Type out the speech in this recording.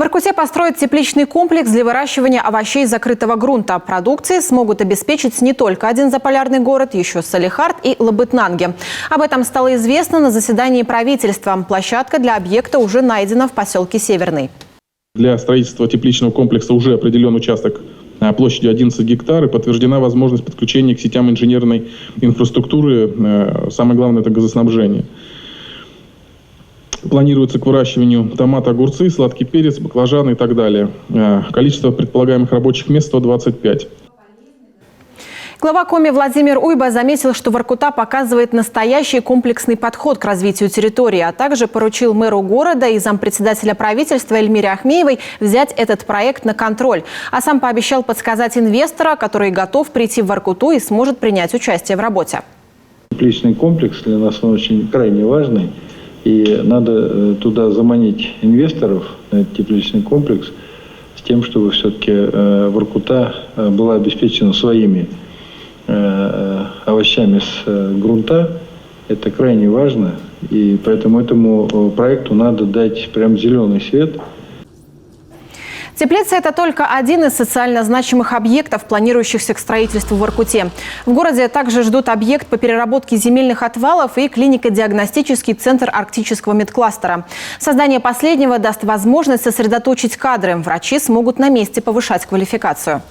В Воркуте построят тепличный комплекс для выращивания овощей закрытого грунта. Продукции смогут обеспечить не только один заполярный город, еще Салехард и Лабытнанги. Об этом стало известно на заседании правительства. Площадка для объекта уже найдена в поселке Северный. Для строительства тепличного комплекса уже определен участок площадью 11 гектар и подтверждена возможность подключения к сетям инженерной инфраструктуры. Самое главное – это газоснабжение. Планируется к выращиванию томаты, огурцы, сладкий перец, баклажаны и так далее. Количество предполагаемых рабочих мест – 125. Глава Коми Владимир Уйба заметил, что Воркута показывает настоящий комплексный подход к развитию территории, а также поручил мэру города и зампредседателя правительства Эльмире Ахмеевой взять этот проект на контроль. А сам пообещал подсказать инвестора, который готов прийти в Воркуту и сможет принять участие в работе. Тепличный комплекс для нас он очень крайне важный. И надо туда заманить инвесторов, на этот тепличный комплекс, с тем, чтобы все-таки Воркута была обеспечена своими овощами с грунта. Это крайне важно, и поэтому этому проекту надо дать прям зеленый свет. Теплица – это только один из социально значимых объектов, планирующихся к строительству в Воркуте. В городе также ждут объект по переработке земельных отвалов и клинико-диагностический центр арктического медкластера. Создание последнего даст возможность сосредоточить кадры. Врачи смогут на месте повышать квалификацию.